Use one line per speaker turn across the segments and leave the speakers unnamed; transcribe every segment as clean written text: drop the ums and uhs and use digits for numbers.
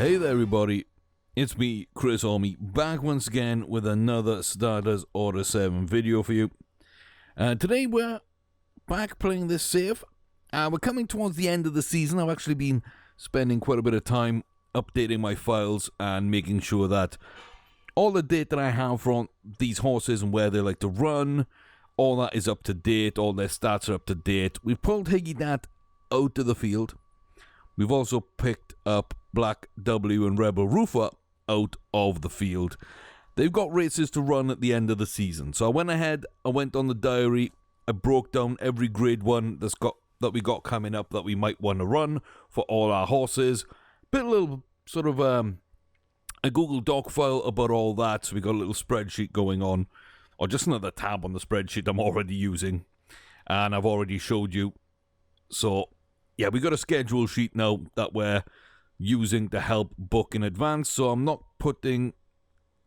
Hey there everybody, it's me, Chris Army, back once again with another Starters Order 7 video for you. Today we're back playing this save. We're coming towards the end of the season. I've actually been spending quite a bit of time updating my files and making sure that all the data that I have from these horses and where they like to run, all that is up to date, all their stats are up to date. We've pulled Higgy out of the field. We've also picked up Black W and Rebel Roofer out of the field. They've got races to run at the end of the season. So I went ahead, I went on the diary, I broke down every grade 1 that we got coming up that we might want to run for all our horses. Bit a little sort of a Google Doc file about all that. So we got a little spreadsheet going on, or just another tab on the spreadsheet I'm already using, and I've already showed you. So yeah, we got a schedule sheet now that we're using to help book in advance, so I'm not putting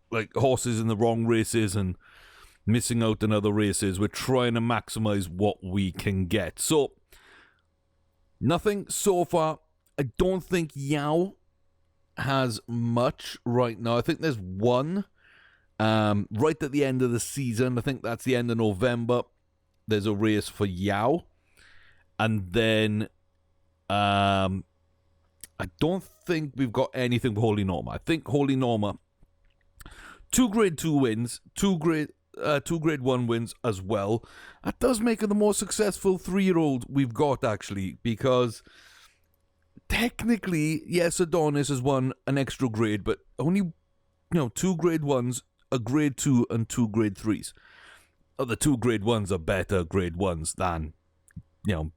like horses in the wrong races and missing out on other races. We're trying to maximize what we can get. So nothing so far. I don't think Yao has much right now. I think there's one right at the end of the season. I think that's the end of November. There's a race for Yao, and then I don't think we've got anything for Holy Norma. I think Holy Norma, 2 grade 2 wins, 2 grade 1 wins as well. That does make her the more successful 3-year-old we've got, actually, because technically, yes, Adonis has won an extra grade, but only 2 grade 1s, a grade 2 and 2 grade 3s. The 2 grade 1s are better grade 1s than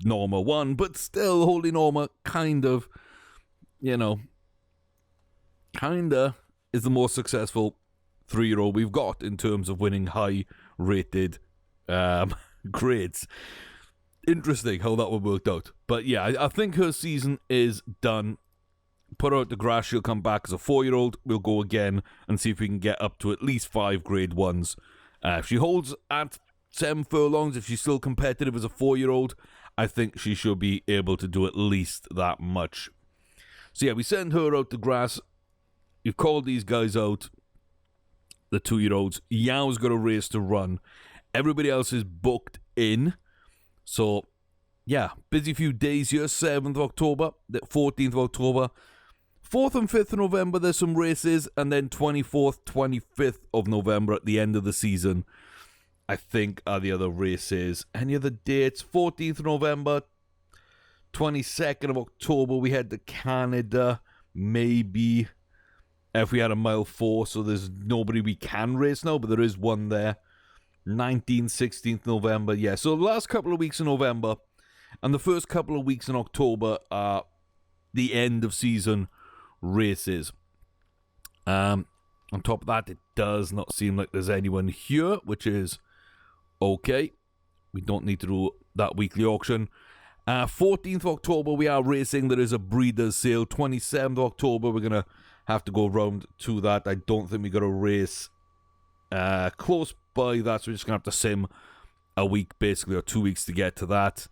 Norma 1, but still Holy Norma kind of is the more successful 3-year-old we've got in terms of winning high rated grades. Interesting how that one worked out. But yeah, I think her season is done. Put her out to grass, she'll come back as a 4-year-old. We'll go again and see if we can get up to at least 5 grade 1s. If she holds at 7 furlongs, if she's still competitive as a 4-year-old, I think she should be able to do at least that much. So yeah, we send her out to grass. You've called these guys out, the 2-year-olds. Yao's got a race to run. Everybody else is booked in. So yeah, busy few days here. 7th of October, the 14th of October. 4th and 5th of November, there's some races. And then 24th, 25th of November at the end of the season, I think, are the other races. Any other dates? 14th of November, 22nd of October, we head to Canada, maybe, if we had a mile 4, so there's nobody we can race now, but there is one there. 19th, 16th November, yeah, so the last couple of weeks in November, and the first couple of weeks in October are the end of season races. On top of that, it does not seem like there's anyone here, which is okay. We don't need to do that weekly auction. 14th of October, we are racing. There is a breeder's sale. 27th of October, we're going to have to go round to that. I don't think we got a race close by that, so we're just going to have to sim a week, basically, or 2 weeks to get to that.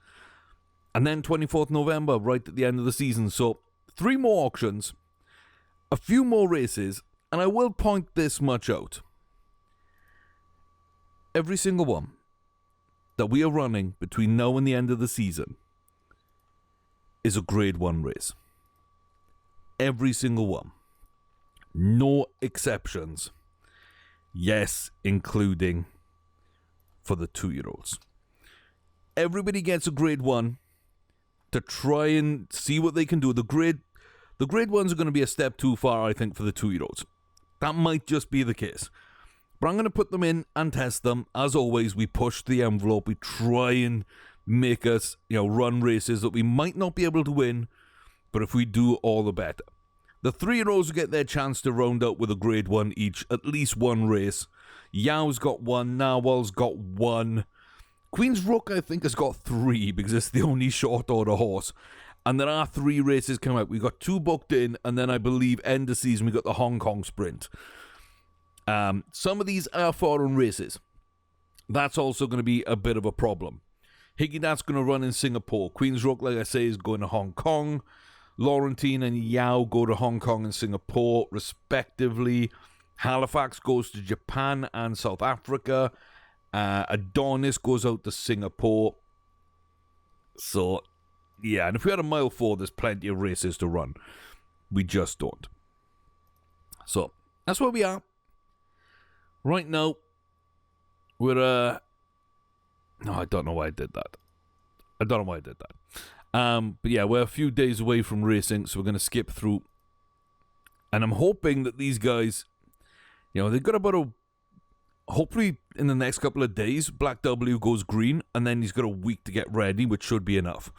And then 24th November, right at the end of the season. So 3 more auctions, a few more races, and I will point this much out. Every single one that we are running between now and the end of the season is a grade 1 race. Every single one. No exceptions. Yes, including for the 2-year-olds. Everybody gets a grade 1 to try and see what they can do. The grade 1s are going to be a step too far, I think, for the 2-year-olds. That might just be the case. But I'm going to put them in and test them. As always, we push the envelope. We try and make us, run races that we might not be able to win, but if we do, all the better. The 3-year-olds will get their chance to round out with a grade 1 each, at least one race. Yao's got 1, Narwhal's got 1. Queen's Rook, I think, has got 3, because it's the only short order horse. And there are 3 races coming out. We've got 2 booked in, and then I believe end of season, we got the Hong Kong Sprint. Some of these are foreign races. That's also going to be a bit of a problem. Higgy going to run in Singapore. Queen's Rook, like I say, is going to Hong Kong. Laurentine and Yao go to Hong Kong and Singapore, respectively. Halifax goes to Japan and South Africa. Adonis goes out to Singapore. So, yeah, and if we had a mile 4, there's plenty of races to run. We just don't. So, that's where we are. Right now, we're, no, I don't know why I did that. But yeah, we're a few days away from racing, so we're going to skip through. And I'm hoping that these guys, they've got about hopefully in the next couple of days, Black W goes green, and then he's got a week to get ready, which should be enough.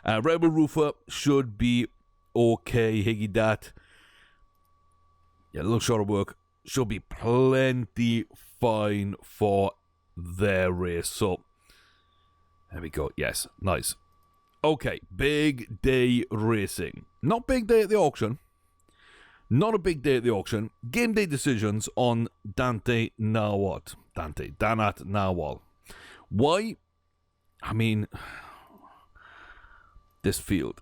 Rebel Roofer should be okay. Higgy Dat, a little short of work, should be plenty fine for their race. So, there we go. Yes, nice. Okay, big day racing. Not big day at the auction. Not a big day at the auction. Game day decisions on Danat Narwal. Why? I mean, this field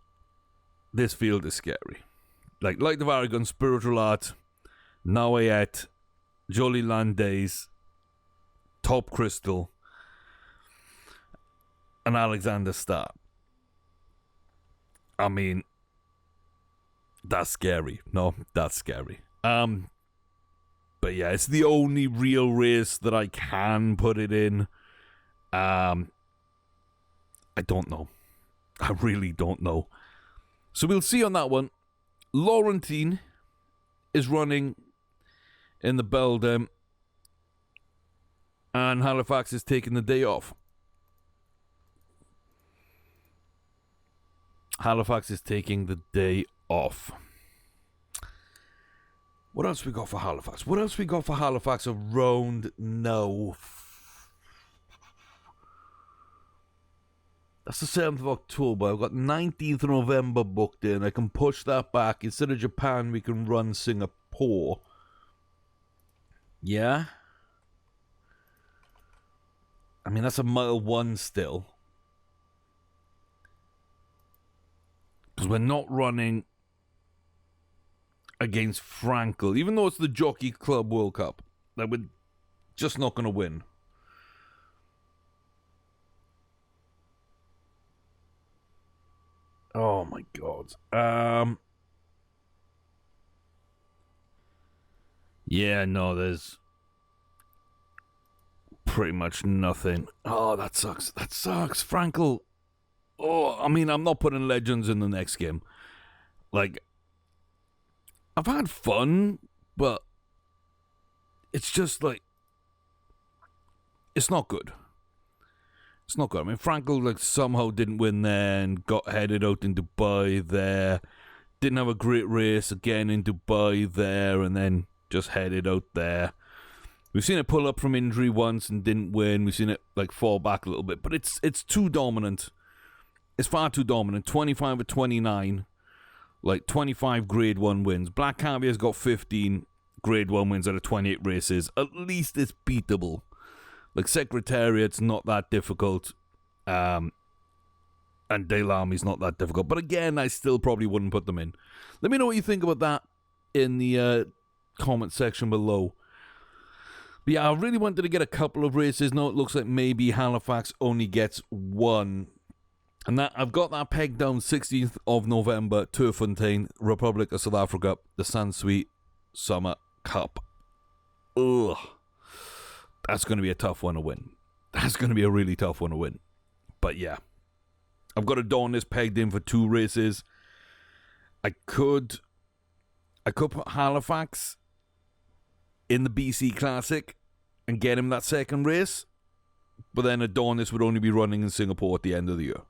is scary. Like Light of Aragon, Spiritual Art, Nawayet, Jolly Land Days, Top Crystal, and Alexander Star. I mean, that's scary. No, that's scary. But yeah, it's the only real race that I can put it in. I don't know. I really don't know. So we'll see on that one. Laurentine is running in the Beldam, and Halifax is taking the day off. Halifax is taking the day off. What else we got for Halifax? Around now? That's the 7th of October. I've got 19th of November booked in. I can push that back. Instead of Japan, we can run Singapore. Yeah? I mean, that's a mile 1 still. Because we're not running against Frankel. Even though it's the Jockey Club World Cup. That we're just not going to win. Oh my god. Yeah, no, there's pretty much nothing. Oh, that sucks. Frankel. Oh, I mean, I'm not putting legends in the next game. Like, I've had fun, but it's just like, it's not good. It's not good. I mean, Frankel like somehow didn't win there and got headed out in Dubai there. Didn't have a great race again in Dubai there, and then just headed out there. We've seen it pull up from injury once and didn't win. We've seen it like fall back a little bit, but it's too dominant. It's far too dominant. 25 or 29, like 25 Grade 1 wins. Black Caviar's got 15 Grade 1 wins out of 28 races. At least it's beatable. Like, Secretariat's not that difficult, and Dale Army's not that difficult. But again, I still probably wouldn't put them in. Let me know what you think about that in the comment section below. But yeah, I really wanted to get a couple of races. Now it looks like maybe Halifax only gets one. And that I've got that pegged down 16th of November, Turfontein, Republic of South Africa, the Sansui Summer Cup. Ugh. That's going to be a tough one to win. That's going to be a really tough one to win. But yeah. I've got Adonis pegged in for 2 races. I could put Halifax in the BC Classic and get him that second race. But then Adonis would only be running in Singapore at the end of the year.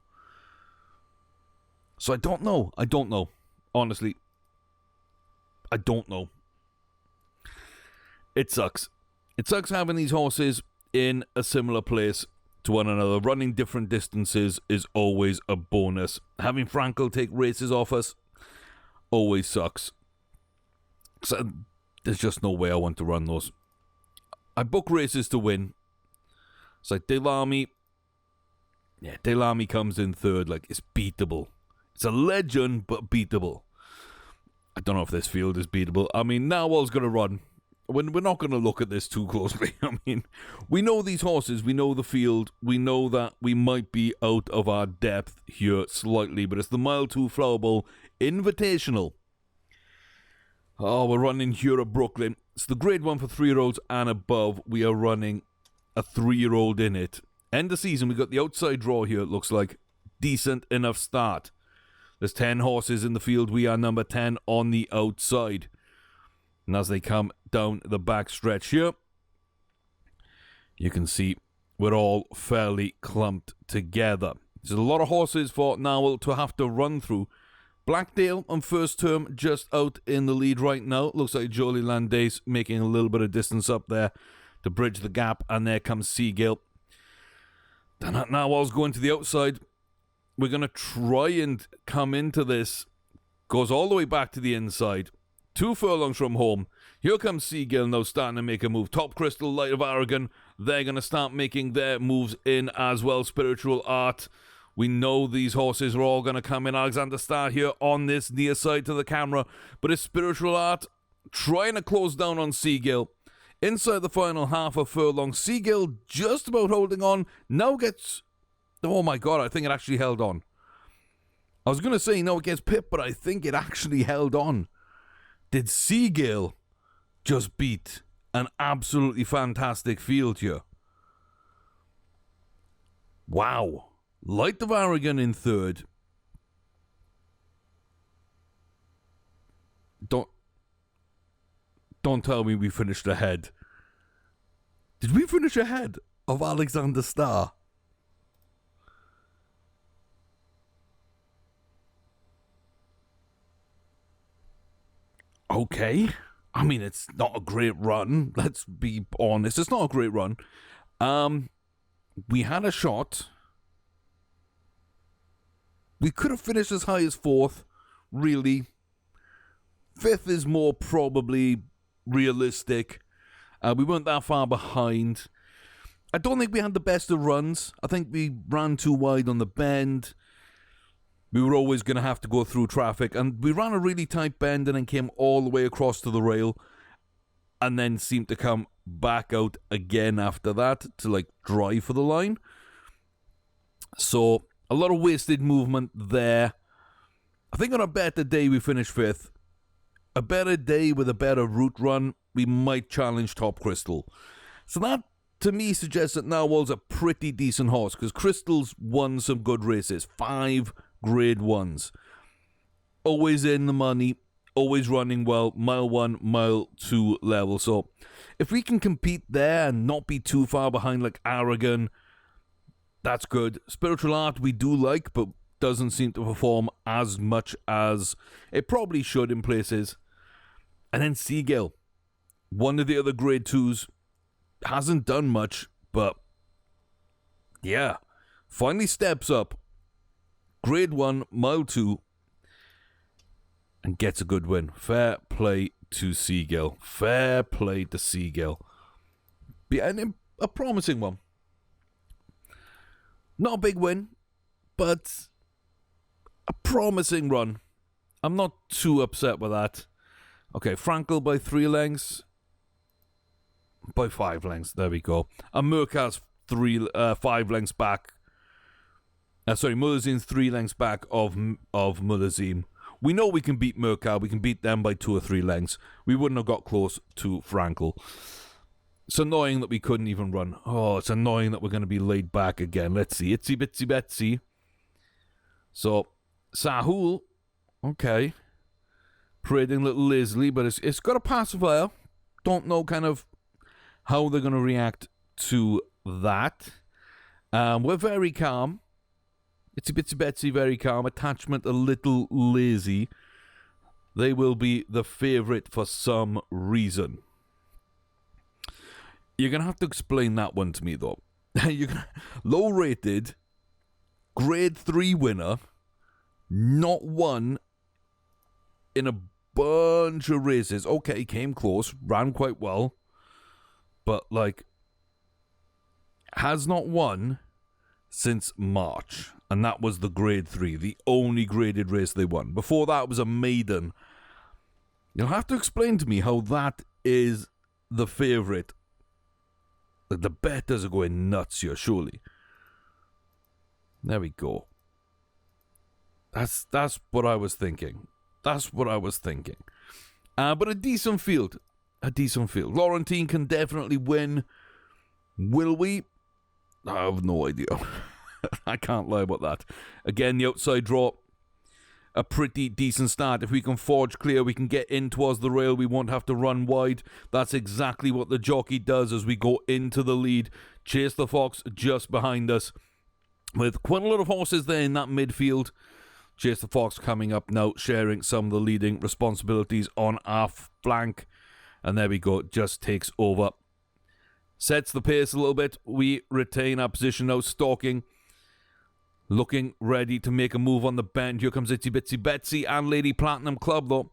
So I don't know. Honestly. I don't know. It sucks. It sucks having these horses in a similar place to one another. Running different distances is always a bonus. Having Frankel take races off us always sucks. So there's just no way I want to run those. I book races to win. It's like Dale Army. Yeah, Dale Army comes in third. Like, it's beatable. It's a legend, but beatable. I don't know if this field is beatable. I mean, Narwhal's going to run. We're not going to look at this too closely. I mean, we know these horses. We know the field. We know that we might be out of our depth here slightly, but it's the Mile 2 Flower Bowl Invitational. Oh, we're running here at Brooklyn. It's the grade 1 for 3-year-olds and above. We are running a 3-year-old in it. End of season, we got the outside draw here, it looks like. Decent enough start. There's 10 horses in the field. We are number 10 on the outside. And as they come down the back stretch here, you can see we're all fairly clumped together. There's a lot of horses for Narwhal to have to run through. Blackdale on first term just out in the lead right now. Looks like Jolie Landace making a little bit of distance up there to bridge the gap. And there comes Seagill. Then Narwhal's going to the outside. We're going to try and come into this. Goes all the way back to the inside. 2 furlongs from home. Here comes Seagill now starting to make a move. Top Crystal, Light of Aragon. They're going to start making their moves in as well. Spiritual Art. We know these horses are all going to come in. Alexander Starr here on this near side to the camera. But it's Spiritual Art trying to close down on Seagill. Inside the final half of furlong. Seagill just about holding on. Now gets... Oh my God, I think it actually held on. I was going to say, no, it gets pipped, but I think it actually held on. Did Seagill just beat an absolutely fantastic field here? Wow. Light of Aragon in third. Don't tell me we finished ahead. Did we finish ahead of Alexander Starr? Okay. I mean, it's not a great run. Let's be honest. It's not a great run. We had a shot. We could have finished as high as 4th, really. 5th is more probably realistic. We weren't that far behind. I don't think we had the best of runs. I think we ran too wide on the bend. We were always going to have to go through traffic. And we ran a really tight bend and then came all the way across to the rail. And then seemed to come back out again after that to drive for the line. So a lot of wasted movement there. I think on a better day we finished 5th. A better day with a better route run, we might challenge Top Crystal. So that, to me, suggests that Narwhal's a pretty decent horse, because Crystal's won some good races. 5 grade 1s. Always in the money, always running well, mile 1, mile 2 level. So if we can compete there and not be too far behind like Aragon, that's good. Spiritual Art we do like, but doesn't seem to perform as much as it probably should in places. And then Seagill, one of the other grade 2s, hasn't done much, but yeah, finally steps up. Grade 1, mile 2, and gets a good win. Fair play to Seagill. Fair play to Seagill. And a promising one. Not a big win, but a promising run. I'm not too upset with that. Okay, Frankel by 3 lengths. By 5 lengths, there we go. And Murkaz 5 lengths back. Mullerzine's 3 lengths back of Mullerzine. We know we can beat Murkaz. We can beat them by 2 or 3 lengths. We wouldn't have got close to Frankel. It's annoying that we couldn't even run. Oh, it's annoying that we're going to be laid back again. Let's see. Itsy Bitsy Betsy. So, Sahul. Okay. Parading little Leslie, but it's got a pacifier. Don't know kind of how they're going to react to that. We're very calm. Itsy Bitsy Betsy, very calm. Attachment, a little lazy. They will be the favourite for some reason. You're going to have to explain that one to me, though. Low-rated, grade 3 winner, not won in a bunch of races. Okay, came close, ran quite well, but, has not won since March, and that was the Grade 3, the only graded race they won. Before that was a maiden. You'll have to explain to me how that is the favourite. Like, the bettors are going nuts here, surely. There we go. That's what I was thinking. That's what I was thinking. But a decent field. A decent field. Laurentine can definitely win. Will we? I have no idea. I can't lie about that. Again, the outside draw. A pretty decent start. If we can forge clear, we can get in towards the rail. We won't have to run wide. That's exactly what the jockey does as we go into the lead. Chase the Fox just behind us. With quite a lot of horses there in that midfield. Chase the Fox coming up now, sharing some of the leading responsibilities on our flank. And there we go, just takes over. Sets the pace a little bit. We retain our position now, stalking. Looking ready to make a move on the bend. Here comes Itsy Bitsy Betsy and Lady Platinum Club, though.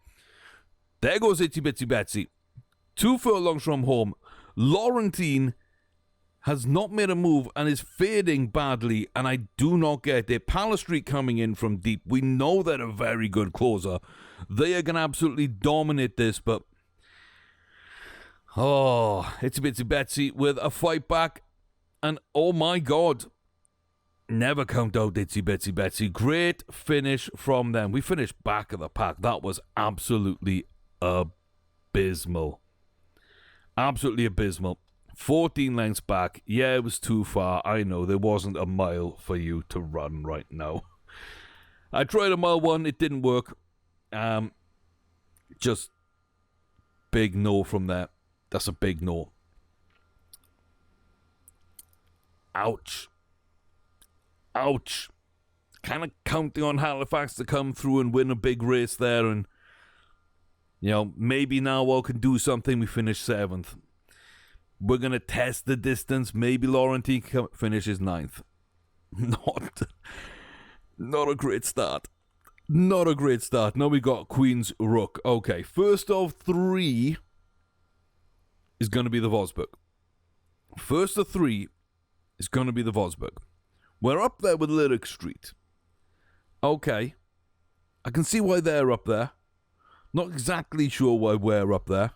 There goes Itsy Bitsy Betsy. 2 furlongs from home. Laurentine has not made a move and is fading badly, and I do not get it. Palistry coming in from deep. We know they're a very good closer. They are going to absolutely dominate this, but... oh, Itsy Bitsy Betsy with a fight back. And oh my God. Never count out Itsy Bitsy Betsy. Great finish from them. We finished back of the pack. That was absolutely abysmal. Absolutely abysmal. 14 lengths back. Yeah, it was too far. I know, there wasn't a mile for you to run right now. I tried a mile 1. It didn't work. Just big no from there. That's a big no. Ouch. Ouch. Kind of counting on Halifax to come through and win a big race there. And, you know, maybe Narwhal can do something. We finish 7th. We're going to test the distance. Maybe Laurentine finishes 9th. Not a great start. Not a great start. Now we got Queen's Rook. Okay, first of 3 is going to be the Vosburg. First of 3 is going to be the Vosburg. We're up there with Lyric Street. Okay. I can see why they're up there. Not exactly sure why we're up there.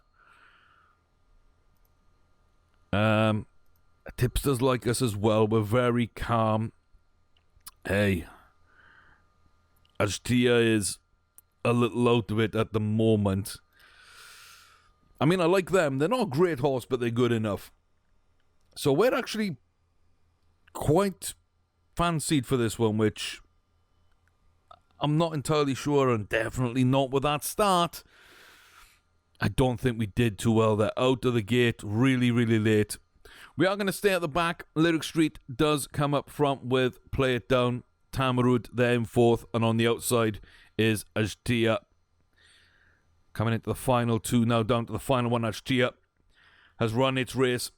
Tipsters like us as well. We're very calm. Hey. Ashtia is a little out of it at the moment. I mean, I like them. They're not a great horse, but they're good enough. So we're actually quite fancied for this one, which I'm not entirely sure, and definitely not with that start. I don't think we did too well there. Out of the gate, really, really late. We are going to stay at the back. Lyric Street does come up front with Play It Down. Tamarud there in 4th, and on the outside is Ashtia. Coming into the final 2 now, down to the final one. Ashtia has run its race.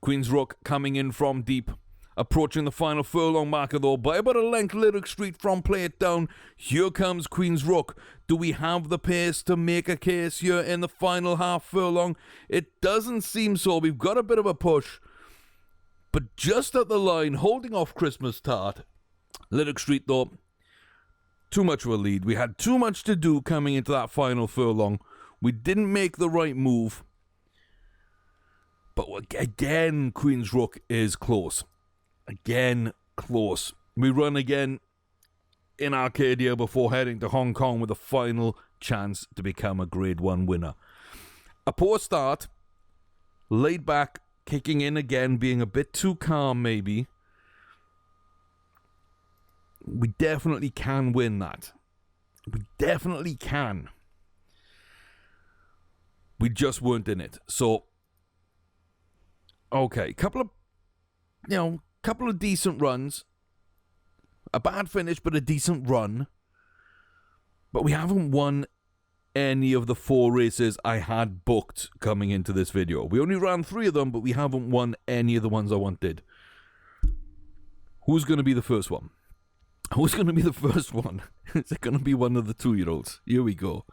Queen's Rook coming in from deep. Approaching the final furlong marker, though, by about a length. Lyric Street from Play It Down. Here comes Queen's Rook. Do we have the pace to make a case here in the final half furlong? It doesn't seem so. We've got a bit of a push. But just at the line, holding off Christmas Tart. Lyric Street, though, too much of a lead. We had too much to do coming into that final furlong. We didn't make the right move. But again, Queen's Rook is close. Again, close. We run again in Arcadia before heading to Hong Kong with a final chance to become a Grade 1 winner. A poor start. Laid back, kicking in again, being a bit too calm maybe. We definitely can win that. We definitely can. We just weren't in it. So, okay, couple of decent runs. A bad finish, but a decent run. But we haven't won any of the 4 races I had booked coming into this video. We only ran 3 of them, but we haven't won any of the ones I wanted. Who's going to be the first one? Who's going to be the first one? Is it going to be one of the 2-year-olds? Here we go.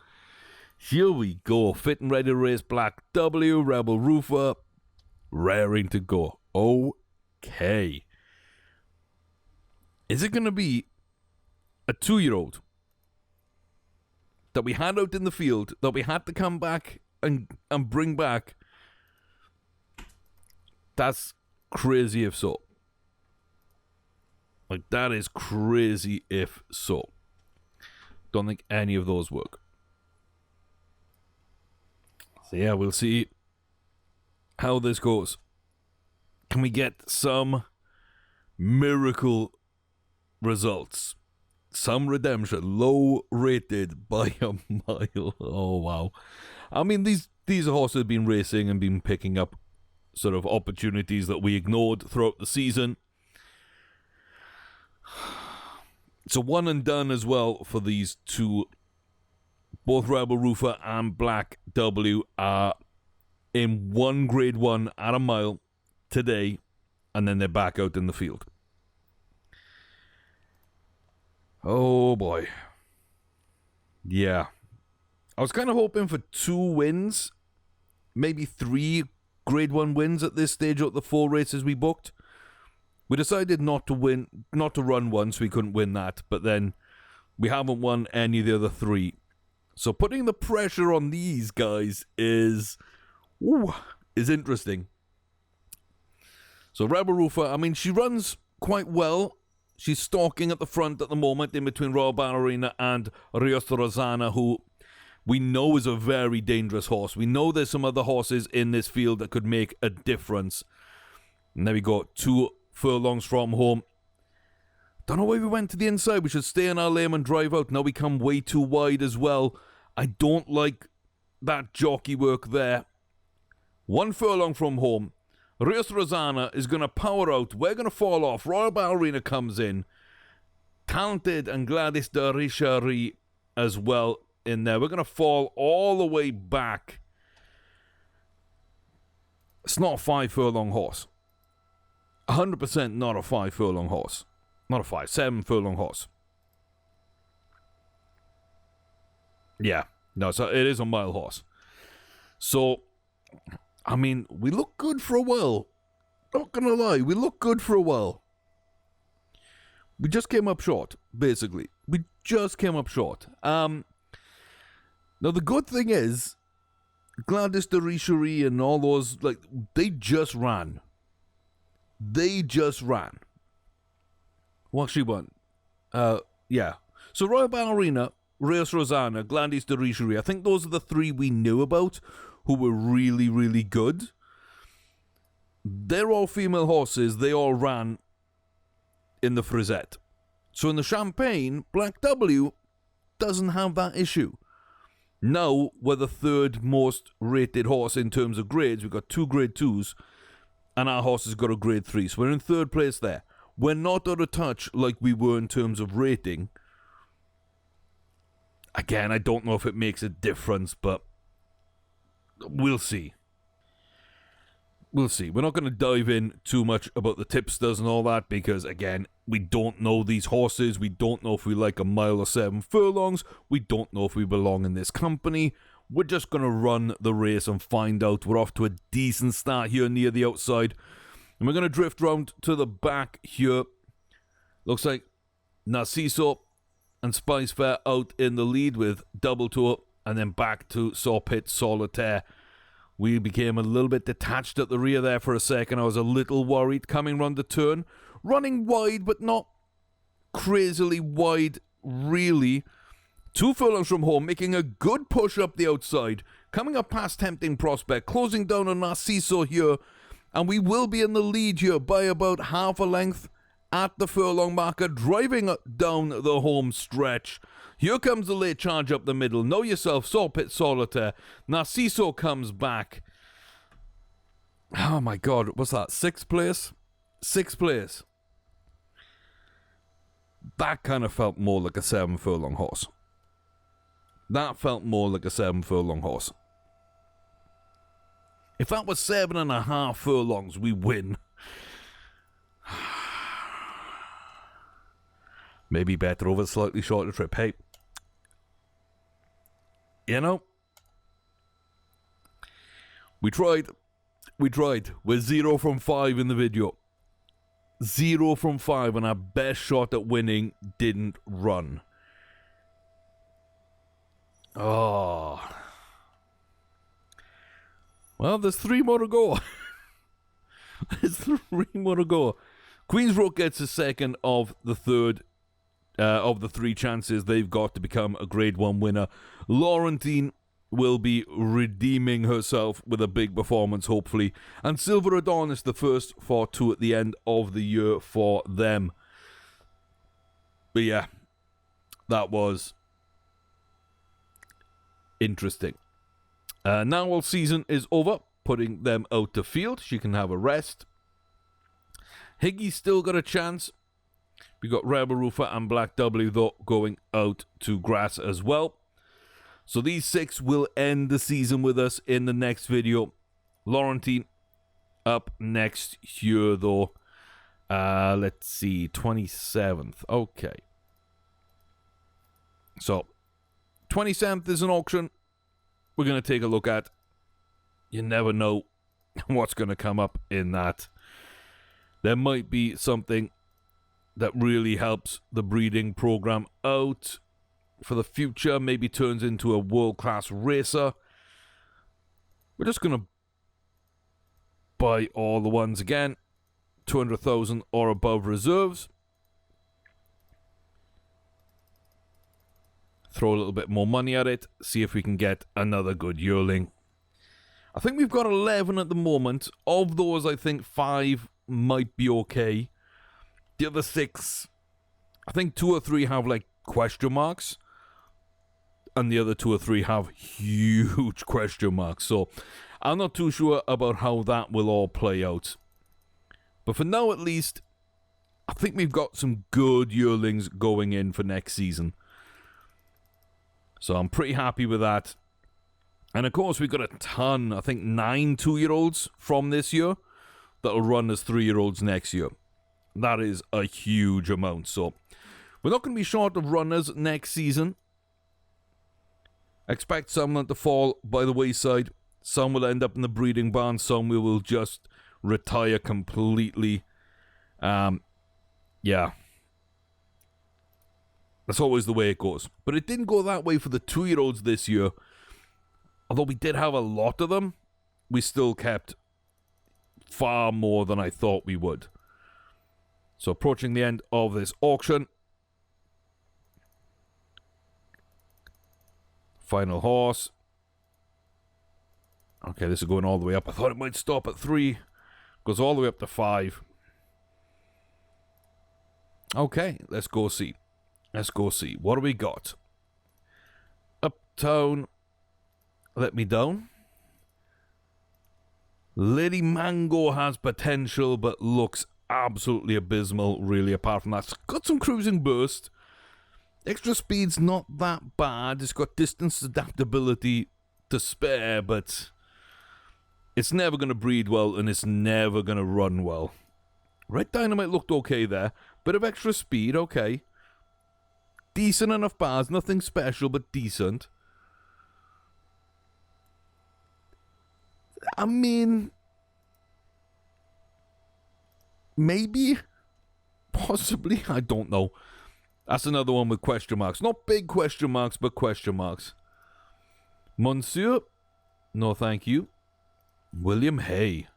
Here we go. Fit and ready to race. Black W, Rebel Roofer, raring to go. Okay. Is it going to be a 2-year-old that we had out in the field, that we had to come back and bring back? That's crazy if so. Like, that is crazy if so. Don't think any of those work. So yeah, we'll see how this goes. Can we get some miracle results? Some redemption, low rated by a mile. Oh wow! I mean, these horses have been racing and been picking up sort of opportunities that we ignored throughout the season. It's a one and done as well for these two. Both Rebel Roofer and Black W are in one grade 1 at a mile today, and then they're back out in the field. Oh boy. Yeah. I was kind of hoping for 2 wins, maybe 3 grade 1 wins at this stage of the 4 races we booked. We decided not to run one, so we couldn't win that, but then we haven't won any of the other 3. So putting the pressure on these guys is interesting. So Rebel Roofer, I mean, she runs quite well. She's stalking at the front at the moment in between Royal Ballerina and Rios Rosana, who we know is a very dangerous horse. We know there's some other horses in this field that could make a difference. And there we go, 2 furlongs from home. Don't know why we went to the inside. We should stay in our lane and drive out. Now we come way too wide as well. I don't like that jockey work there. 1 furlong from home. Rios Rosana is going to power out. We're going to fall off. Royal Ballerina comes in. Talented and Gladys de Richerie as well in there. We're going to fall all the way back. It's not a 5 furlong horse. 100% not a 5 furlong horse. Not a 5, 7 furlong horse. Yeah, no, so it is a mile horse. So, I mean, we look good for a while. Not gonna lie, we look good for a while. We just came up short, basically. We just came up short. Now, the good thing is, Gladys de Richerie and all those, like, they just ran. Well, she won. Yeah. So Royal Ballerina, Rios Rosana, Gladys de Richerie. I think those are the 3 we knew about who were really, really good. They're all female horses. They all ran in the Frisette. So in the Champagne, Black W doesn't have that issue. Now we're the 3rd most rated horse in terms of grades. We've got 2 grade 2s, and our horse has got a grade 3. So we're in 3rd place there. We're not out of touch like we were in terms of rating. Again, I don't know if it makes a difference, but we'll see. We'll see. We're not going to dive in too much about the tipsters and all that because, again, we don't know these horses. We don't know if we like a mile or 7 furlongs. We don't know if we belong in this company. We're just going to run the race and find out. We're off to a decent start here near the outside. And we're going to drift round to the back here. Looks like Narciso and Spice Fair out in the lead with Double Tour. And then back to Sawpit Solitaire. We became a little bit detached at the rear there for a second. I was a little worried coming round the turn. Running wide, but not crazily wide, really. 2 furlongs from home, making a good push up the outside. Coming up past Tempting Prospect, closing down on Narciso here. And we will be in the lead here by about half a length at the furlong marker, driving down the home stretch. Here comes the late charge up the middle. Know yourself, Sawpit Solitaire. Narciso comes back. Oh my God, what's that? 6th place? 6th place. That kind of felt more like a 7 furlong horse. That felt more like a 7 furlong horse. If that was 7.5 furlongs, we win. Maybe better over a slightly shorter trip. Hey, you know, we tried. We're 0 from 5 in the video. 0 from 5, and our best shot at winning didn't run. Oh. Well, there's 3 more to go. There's 3 more to go. Queen's Rook gets a second of the third of the 3 chances they've got to become a Grade 1 winner. Laurentine will be redeeming herself with a big performance, hopefully. And Silver Adonis, the first for 2 at the end of the year for them. But yeah, that was interesting. Now all season is over, putting them out to field. She can have a rest. Higgy's still got a chance. We got Rebel Roofer and Black W, though, going out to grass as well. So these 6 will end the season with us in the next video. Laurentine up next year, though. Let's see, 27th. Okay. So, 27th is an auction we're going to take a look at. You never know what's going to come up in that. There might be something that really helps the breeding program out for the future, maybe turns into a world-class racer. We're just going to buy all the ones again. 200,000 or above reserves. Throw a little bit more money at it. See if we can get another good yearling. I think we've got 11 at the moment. Of those, I think 5 might be okay. The other 6, I think 2 or 3 have like question marks. And the other 2 or 3 have huge question marks. So I'm not too sure about how that will all play out. But for now, at least, I think we've got some good yearlings going in for next season. So I'm pretty happy with that. And of course, we've got a ton, I think 9 2-year-olds from this year that'll run as 3-year-olds next year. That is a huge amount. So we're not going to be short of runners next season. Expect some to fall by the wayside. Some will end up in the breeding barn. Some we will just retire completely. Yeah. That's always the way it goes. But it didn't go that way for the 2-year-olds this year. Although we did have a lot of them, we still kept far more than I thought we would. So approaching the end of this auction. Final horse. Okay, this is going all the way up. I thought it might stop at 3. Goes all the way up to 5. Okay, let's go see. Let's go see. What do we got? Uptown. Let me down. Lady Mango has potential, but looks absolutely abysmal, really, apart from that. It's got some cruising burst. Extra speed's not that bad. It's got distance adaptability to spare, but it's never going to breed well, and it's never going to run well. Red Dynamite looked okay there. Bit of extra speed, okay. Decent enough bars, nothing special, but decent. I mean, maybe, possibly, I don't know. That's another one with question marks. Not big question marks, but question marks. Monsieur, no thank you. William Hay.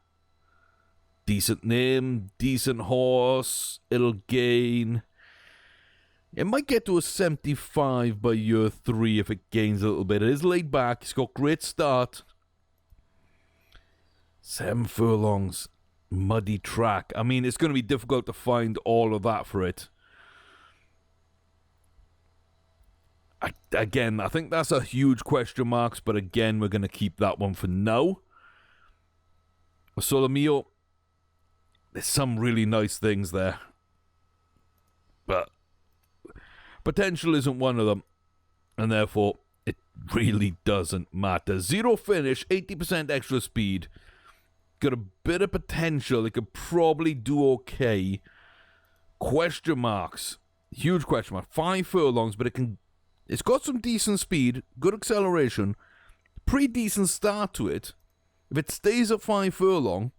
Decent name, decent horse, it'll gain. It might get to a 75 by year 3 if it gains a little bit. It is laid back, it's got great start. 7 furlongs, muddy track. I mean, it's going to be difficult to find all of that for it. Again, I think that's a huge question marks, but again, we're going to keep that one for now. Solomio, there's some really nice things there. But potential isn't one of them, and therefore, it really doesn't matter. 0 finish, 80% extra speed. Got a bit of potential. It could probably do okay. Question marks. Huge question mark. 5 furlongs, but it's got some decent speed, good acceleration, pretty decent start to it. If it stays at 5 furlong,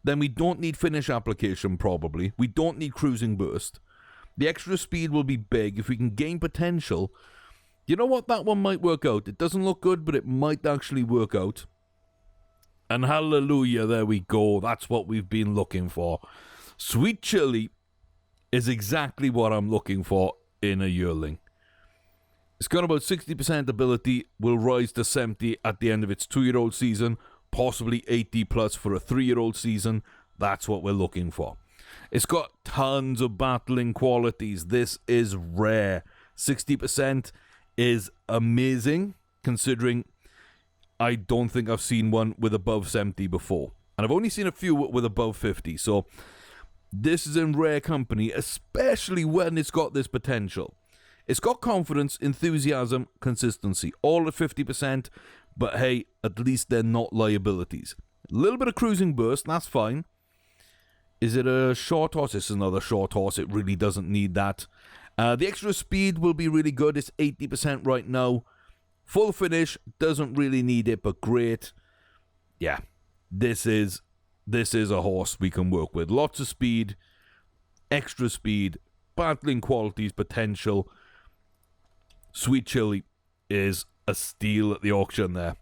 then we don't need finish application probably. We don't need cruising burst. The extra speed will be big. If we can gain potential, you know what? That one might work out. It doesn't look good, but it might actually work out. And hallelujah, there we go. That's what we've been looking for. Sweet Chili is exactly what I'm looking for in a yearling. It's got about 60% ability, will rise to 70 at the end of its 2-year-old season, possibly 80 plus for a 3-year-old season. That's what we're looking for. It's got tons of battling qualities. This is rare. 60% is amazing, considering I don't think I've seen one with above 70 before. And I've only seen a few with above 50. So this is in rare company, especially when it's got this potential. It's got confidence, enthusiasm, consistency, all at 50%, but hey, at least they're not liabilities. A little bit of cruising burst, that's fine. Is it a short horse? It's another short horse. It really doesn't need that. The extra speed will be really good. It's 80% right now. Full finish, doesn't really need it, but great. Yeah, this is a horse we can work with. Lots of speed, extra speed, battling qualities, potential. Sweet Chili is a steal at the auction there.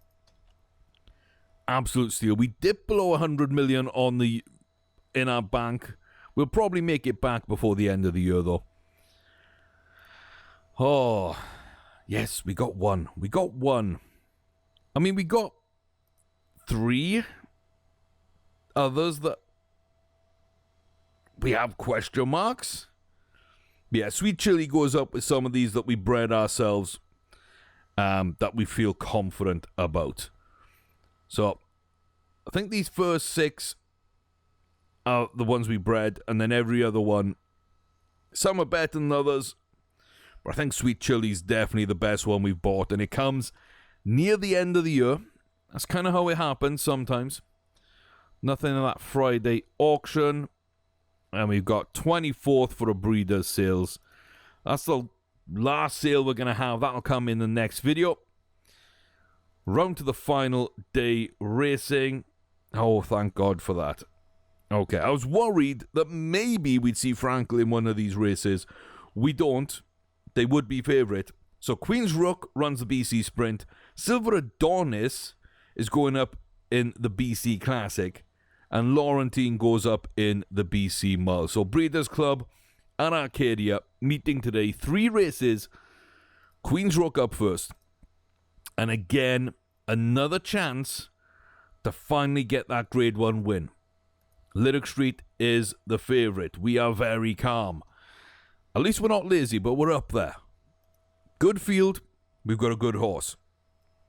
Absolute steal. We dipped below 100 million in our bank. We'll probably make it back before the end of the year, though. Oh, yes, we got one. We got one. I mean, we got 3 others that we have question marks. Yeah, Sweet Chili goes up with some of these that we bred ourselves, that we feel confident about. So, I think these first 6 are the ones we bred, and then every other one, some are better than others, but I think Sweet Chili's definitely the best one we've bought, and it comes near the end of the year. That's kind of how it happens sometimes. Nothing in that Friday auction. And we've got 24th for a breeder's sales. That's the last sale we're going to have. That'll come in the next video. Round to the final day racing. Oh, thank God for that. Okay, I was worried that maybe we'd see Frankel in one of these races. We don't. They would be favourite. So Queen's Rook runs the BC Sprint. Silver Adonis is going up in the BC Classic. And Laurentine goes up in the BC Mile. So Breeders' Club and Arcadia meeting today. 3 races. Queen's Rook up first. And again, another chance to finally get that Grade 1 win. Lyric Street is the favourite. We are very calm. At least we're not lazy, but we're up there. Good field. We've got a good horse.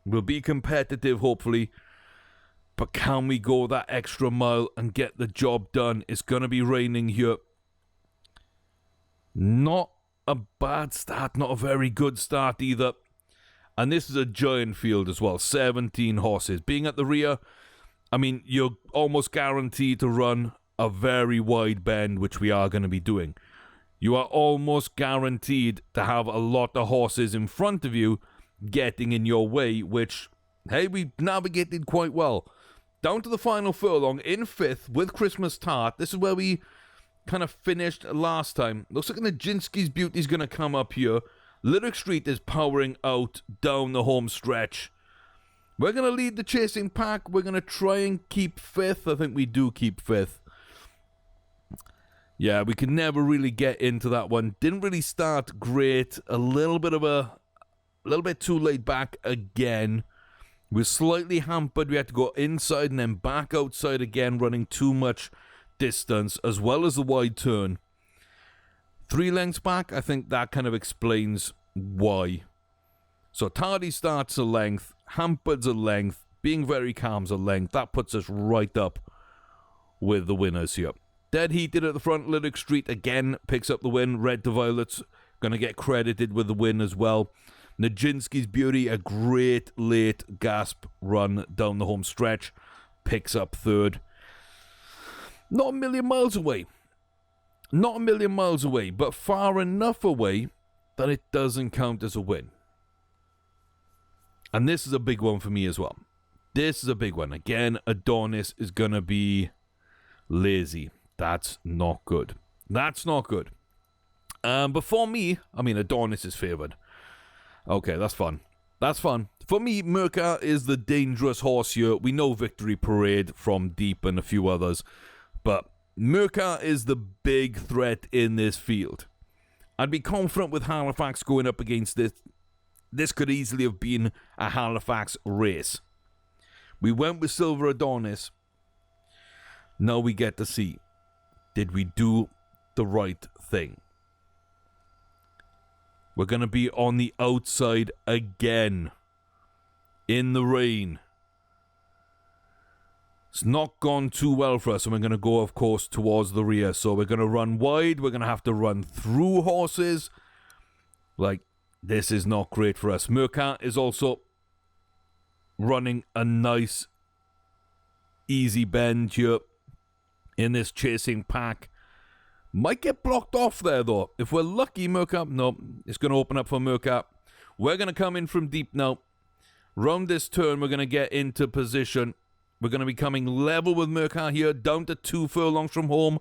We'll be competitive, hopefully. But can we go that extra mile and get the job done? It's going to be raining here. Not a bad start, not a very good start either. And this is a giant field as well, 17 horses. Being at the rear, I mean, you're almost guaranteed to run a very wide bend, which we are going to be doing. You are almost guaranteed to have a lot of horses in front of you getting in your way, which, hey, we navigated quite well. Down to the final furlong in 5th with Christmas Tart. This is where we kind of finished last time. Looks like Nijinsky's Beauty's going to come up here. Lyric Street is powering out down the home stretch. We're going to lead the chasing pack. We're going to try and keep 5th. I think we do keep 5th. Yeah, we could never really get into that one. Didn't really start great. A little bit too laid back again. We're slightly hampered. We had to go inside and then back outside again, running too much distance, as well as the wide turn. 3 lengths back, I think that kind of explains why. So tardy starts a length, hampered's a length, being very calm's a length. That puts us right up with the winners here. Dead Heated at the front, Lyric Street again picks up the win. Red to Violet's going to get credited with the win as well. Nijinsky's Beauty, a great late gasp run down the home stretch, picks up 3rd. Not a million miles away. Not a million miles away, but far enough away that it doesn't count as a win. And this is a big one for me as well. This is a big one. Again, Adonis is going to be lazy. That's not good. That's not good. But for me, I mean, Adonis is favoured. Okay, that's fun. That's fun. For me, Merca is the dangerous horse here. We know Victory Parade from Deep and a few others. But Merca is the big threat in this field. I'd be confident with Halifax going up against this. This could easily have been a Halifax race. We went with Silver Adonis. Now we get to see, did we do the right thing? We're going to be on the outside again. In the rain. It's not gone too well for us, and we're going to go, of course, towards the rear. So we're going to run wide. We're going to have to run through horses. Like, this is not great for us. Merca is also running a nice, easy bend here in this chasing pack. Might get blocked off there, though. If we're lucky, Merca... No, it's going to open up for Merca. We're going to come in from deep now. Round this turn, we're going to get into position. We're going to be coming level with Merca here, down to 2 furlongs from home.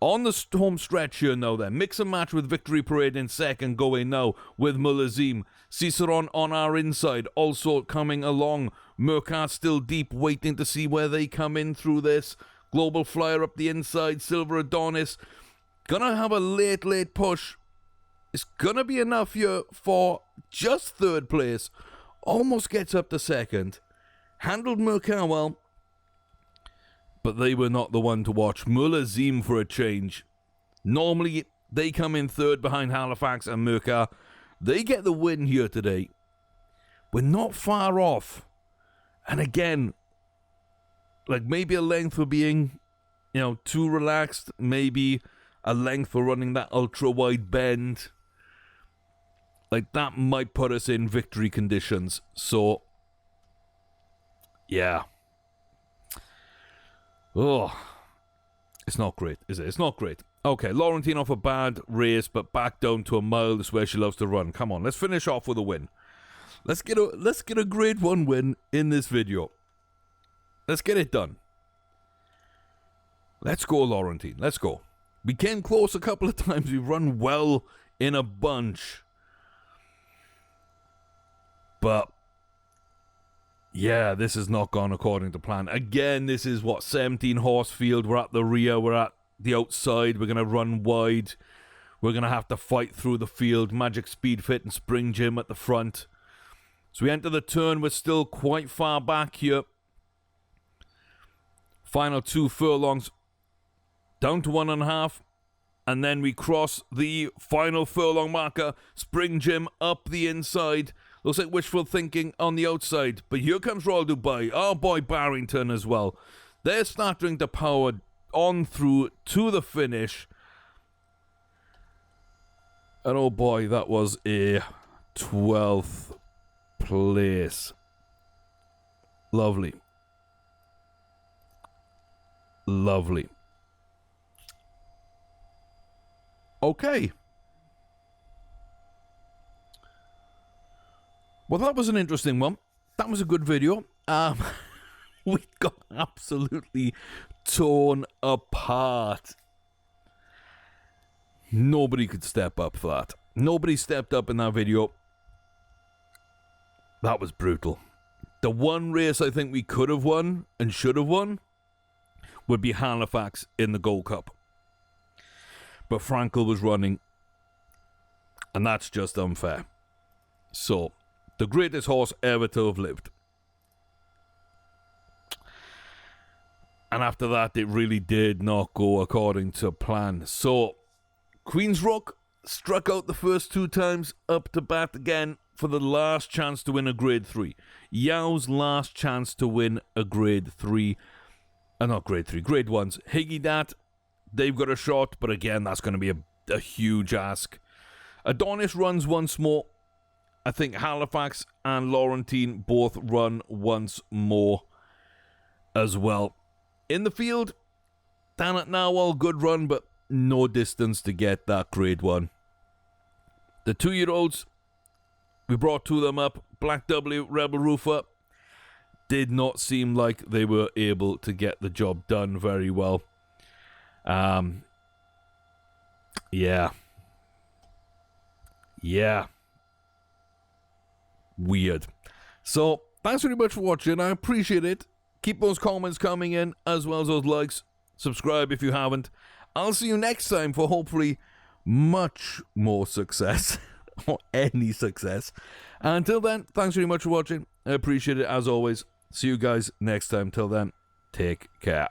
On the home stretch here now then. Mix and match with Victory Parade in second, going now with Mulazim. Ciceron on our inside, also coming along. Merca still deep, waiting to see where they come in through this. Global Flyer up the inside, Silver Adonis. Gonna have a late push. It's gonna be enough here for just third place. Almost gets up to second. Handled Merca well. But they were not the one to watch. Mulazim for a change. Normally, they come in third behind Halifax and Merca. They get the win here today. We're not far off. And again, like maybe a length for being, too relaxed. Maybe a length for running that ultra-wide bend. Like, that might put us in victory conditions. So, yeah. Oh, it's not great, is it? It's not great. Okay, Laurentine off a bad race, but back down to a mile. This is where she loves to run. Come on, let's finish off with a win. Let's get a grade 1 win in this video. Let's get it done. Let's go, Laurentine. Let's go. We came close a couple of times. We've run well in a bunch. But, yeah, this has not gone according to plan. Again, this is, 17 horse field. We're at the rear. We're at the outside. We're going to run wide. We're going to have to fight through the field. Magic Speed Fit and Spring Gym at the front. So we enter the turn. We're still quite far back here. Final 2 furlongs. Down to 1.5. And then we cross the final furlong marker. Spring Gym up the inside. Looks like wishful thinking on the outside. But here comes Royal Dubai. Our boy Barrington as well. They're starting to power on through to the finish. And oh boy, that was a 12th place. Lovely. Lovely. Okay. Well, that was an interesting one. That was a good video. We got absolutely torn apart. Nobody could step up for that. Nobody stepped up in that video. That was brutal. The one race I think we could have won and should have won would be Halifax in the Gold Cup. But Frankel was running, and that's just unfair. So, the greatest horse ever to have lived. And after that, it really did not go according to plan. So, Queen's Rock struck out the first 2 times, up to bat again for the last chance to win a Grade 3. Yao's last chance to win a Grade 3. Not Grade 3, Grade 1s. Higgy-Dat, they've got a shot, but again, that's going to be a huge ask. Adonis runs once more. I think Halifax and Laurentine both run once more as well. In the field, down at Narwhal, good run, but no distance to get that Grade 1. The 2-year-olds, we brought 2 of them up. Black W, Rebel Roofer, did not seem like they were able to get the job done very well. Yeah. Weird. So, thanks very much for watching. I appreciate it. Keep those comments coming in, as well as those likes. Subscribe if you haven't. I'll see you next time for hopefully much more success. Or any success. Until then, thanks very much for watching. I appreciate it as always. See you guys next time. Till then, take care.